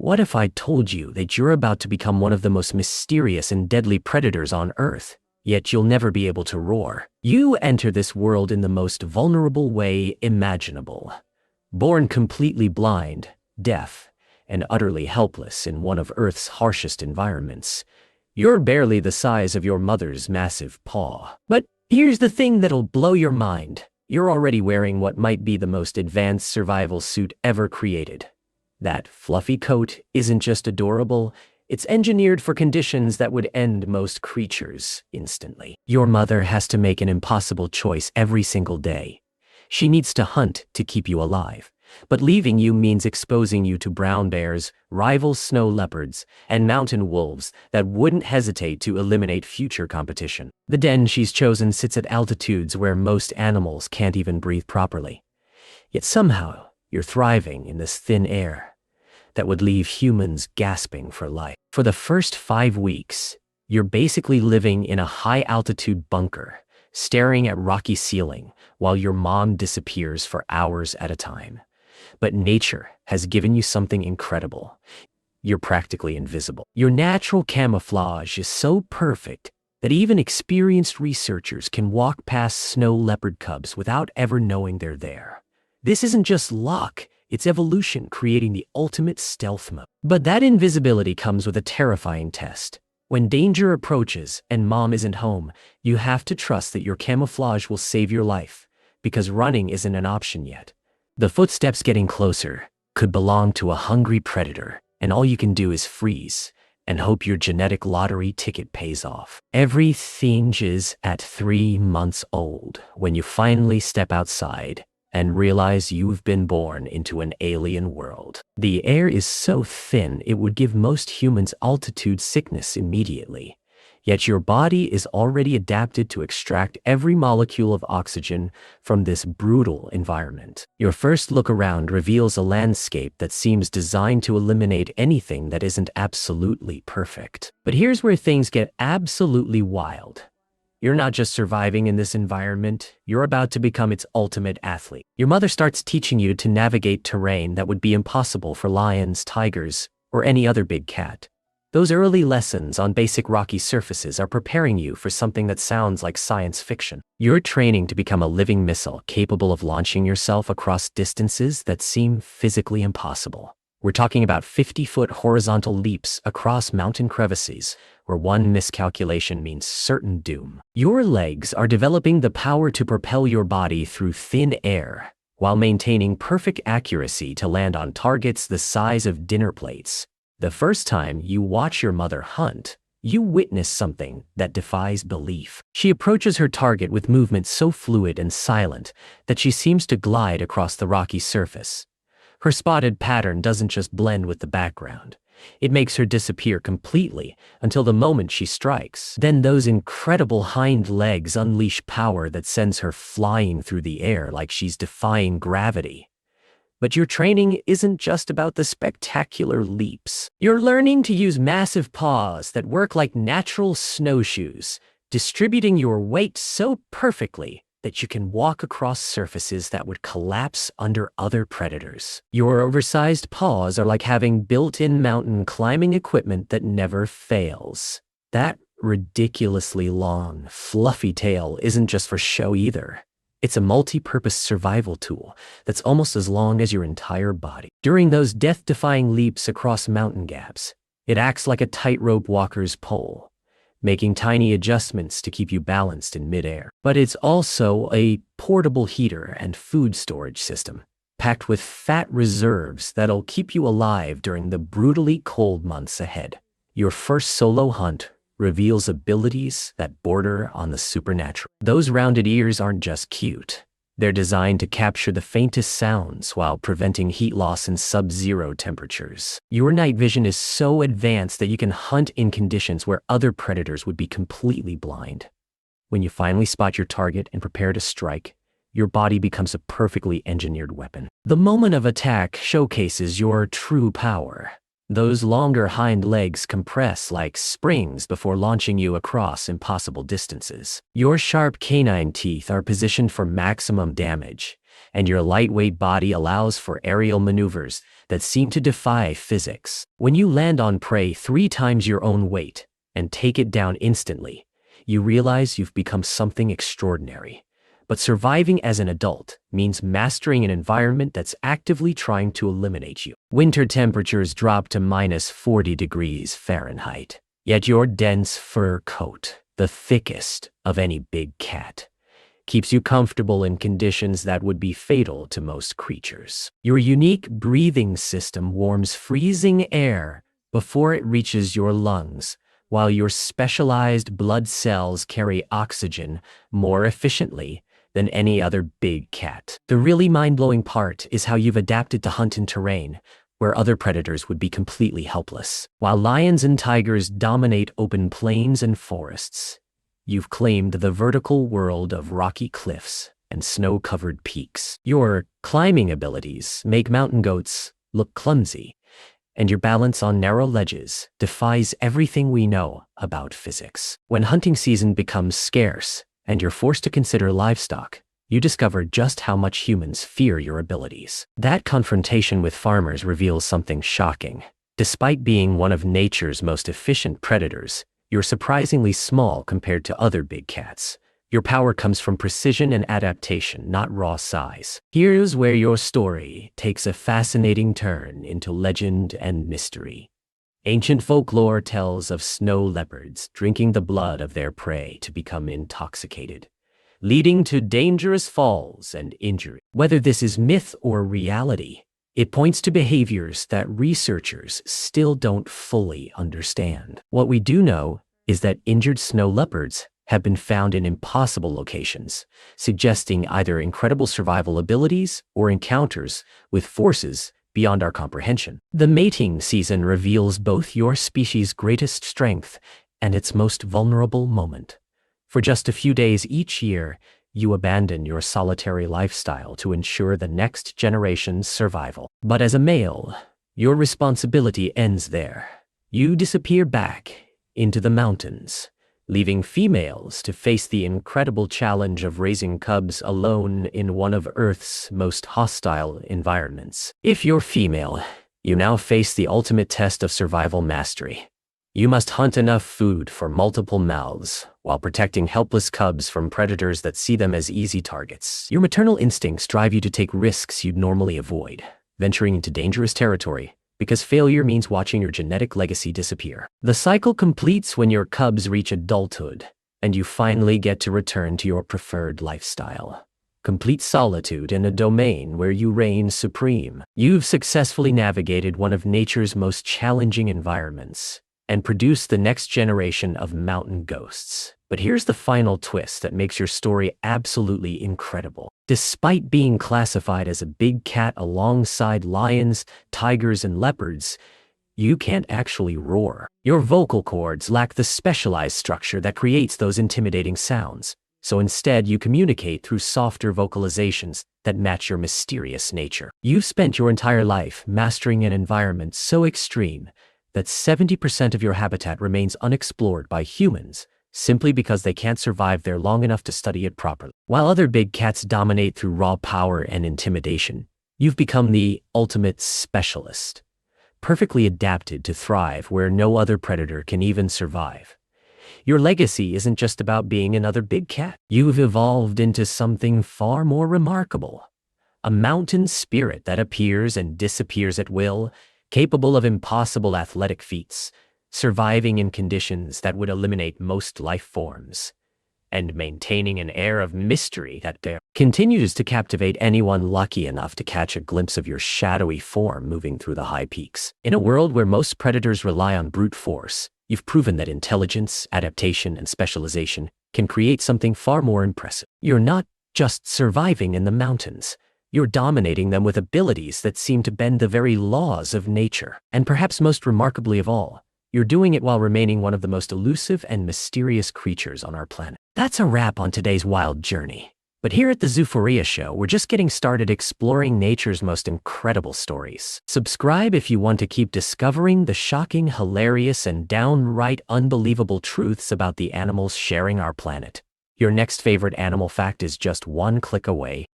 What if I told you that you're about to become one of the most mysterious and deadly predators on Earth, yet you'll never be able to roar? You enter this world in the most vulnerable way imaginable. Born completely blind, deaf, and utterly helpless in one of Earth's harshest environments, you're barely the size of your mother's massive paw. But here's the thing that'll blow your mind. You're already wearing what might be the most advanced survival suit ever created. That fluffy coat isn't just adorable, it's engineered for conditions that would end most creatures instantly. Your mother has to make an impossible choice every single day. She needs to hunt to keep you alive, but leaving you means exposing you to brown bears, rival snow leopards, and mountain wolves that wouldn't hesitate to eliminate future competition. The den she's chosen sits at altitudes where most animals can't even breathe properly. Yet somehow, you're thriving in this thin air that would leave humans gasping for life. For the first 5 weeks, you're basically living in a high-altitude bunker, staring at rocky ceiling while your mom disappears for hours at a time. But nature has given you something incredible. You're practically invisible. Your natural camouflage is so perfect that even experienced researchers can walk past snow leopard cubs without ever knowing they're there. This isn't just luck, it's evolution creating the ultimate stealth mode. But that invisibility comes with a terrifying test. When danger approaches and mom isn't home, you have to trust that your camouflage will save your life, because running isn't an option yet. The footsteps getting closer could belong to a hungry predator, and all you can do is freeze and hope your genetic lottery ticket pays off. Everything is at 3 months old when you finally step outside and realize you've been born into an alien world. The air is so thin it would give most humans altitude sickness immediately. Yet your body is already adapted to extract every molecule of oxygen from this brutal environment. Your first look around reveals a landscape that seems designed to eliminate anything that isn't absolutely perfect. But here's where things get absolutely wild. You're not just surviving in this environment, you're about to become its ultimate athlete. Your mother starts teaching you to navigate terrain that would be impossible for lions, tigers, or any other big cat. Those early lessons on basic rocky surfaces are preparing you for something that sounds like science fiction. You're training to become a living missile capable of launching yourself across distances that seem physically impossible. We're talking about 50-foot horizontal leaps across mountain crevices, where one miscalculation means certain doom. Your legs are developing the power to propel your body through thin air, while maintaining perfect accuracy to land on targets the size of dinner plates. The first time you watch your mother hunt, you witness something that defies belief. She approaches her target with movements so fluid and silent that she seems to glide across the rocky surface. Her spotted pattern doesn't just blend with the background. It makes her disappear completely until the moment she strikes. Then those incredible hind legs unleash power that sends her flying through the air like she's defying gravity. But your training isn't just about the spectacular leaps. You're learning to use massive paws that work like natural snowshoes, distributing your weight so perfectly that you can walk across surfaces that would collapse under other predators. Your oversized paws are like having built-in mountain climbing equipment that never fails. That ridiculously long, fluffy tail isn't just for show either. It's a multi-purpose survival tool that's almost as long as your entire body. During those death-defying leaps across mountain gaps, it acts like a tightrope walker's pole, making tiny adjustments to keep you balanced in midair. But it's also a portable heater and food storage system, packed with fat reserves that'll keep you alive during the brutally cold months ahead. Your first solo hunt reveals abilities that border on the supernatural. Those rounded ears aren't just cute. They're designed to capture the faintest sounds while preventing heat loss in sub-zero temperatures. Your night vision is so advanced that you can hunt in conditions where other predators would be completely blind. When you finally spot your target and prepare to strike, your body becomes a perfectly engineered weapon. The moment of attack showcases your true power. Those longer hind legs compress like springs before launching you across impossible distances. Your sharp canine teeth are positioned for maximum damage, and your lightweight body allows for aerial maneuvers that seem to defy physics. When you land on prey 3 times your own weight and take it down instantly, you realize you've become something extraordinary. But surviving as an adult means mastering an environment that's actively trying to eliminate you. Winter temperatures drop to -40 degrees Fahrenheit. Yet your dense fur coat, the thickest of any big cat, keeps you comfortable in conditions that would be fatal to most creatures. Your unique breathing system warms freezing air before it reaches your lungs, while your specialized blood cells carry oxygen more efficiently than any other big cat. The really mind-blowing part is how you've adapted to hunt in terrain where other predators would be completely helpless. While lions and tigers dominate open plains and forests, you've claimed the vertical world of rocky cliffs and snow-covered peaks. Your climbing abilities make mountain goats look clumsy, and your balance on narrow ledges defies everything we know about physics. When hunting season becomes scarce and you're forced to consider livestock, you discover just how much humans fear your abilities. That confrontation with farmers reveals something shocking. Despite being one of nature's most efficient predators, you're surprisingly small compared to other big cats. Your power comes from precision and adaptation, not raw size. Here's where your story takes a fascinating turn into legend and mystery. Ancient folklore tells of snow leopards drinking the blood of their prey to become intoxicated, leading to dangerous falls and injury. Whether this is myth or reality, it points to behaviors that researchers still don't fully understand. What we do know is that injured snow leopards have been found in impossible locations, suggesting either incredible survival abilities or encounters with forces beyond our comprehension. The mating season reveals both your species' greatest strength and its most vulnerable moment. For just a few days each year, you abandon your solitary lifestyle to ensure the next generation's survival. But as a male, your responsibility ends there. You disappear back into the mountains, leaving females to face the incredible challenge of raising cubs alone in one of Earth's most hostile environments. If you're female, you now face the ultimate test of survival mastery. You must hunt enough food for multiple mouths while protecting helpless cubs from predators that see them as easy targets. Your maternal instincts drive you to take risks you'd normally avoid, venturing into dangerous territory because failure means watching your genetic legacy disappear. The cycle completes when your cubs reach adulthood and you finally get to return to your preferred lifestyle. Complete solitude in a domain where you reign supreme. You've successfully navigated one of nature's most challenging environments and produce the next generation of mountain ghosts. But here's the final twist that makes your story absolutely incredible. Despite being classified as a big cat alongside lions, tigers, and leopards, you can't actually roar. Your vocal cords lack the specialized structure that creates those intimidating sounds. So instead, you communicate through softer vocalizations that match your mysterious nature. You've spent your entire life mastering an environment so extreme that 70% of your habitat remains unexplored by humans simply because they can't survive there long enough to study it properly. While other big cats dominate through raw power and intimidation, you've become the ultimate specialist, perfectly adapted to thrive where no other predator can even survive. Your legacy isn't just about being another big cat. You've evolved into something far more remarkable, a mountain spirit that appears and disappears at will, capable of impossible athletic feats, surviving in conditions that would eliminate most life forms, and maintaining an air of mystery that continues to captivate anyone lucky enough to catch a glimpse of your shadowy form moving through the high peaks. In a world where most predators rely on brute force, you've proven that intelligence, adaptation, and specialization can create something far more impressive. You're not just surviving in the mountains. You're dominating them with abilities that seem to bend the very laws of nature. And perhaps most remarkably of all, you're doing it while remaining one of the most elusive and mysterious creatures on our planet. That's a wrap on today's wild journey. But here at the Zoo-phoria Show, we're just getting started exploring nature's most incredible stories. Subscribe if you want to keep discovering the shocking, hilarious, and downright unbelievable truths about the animals sharing our planet. Your next favorite animal fact is just one click away.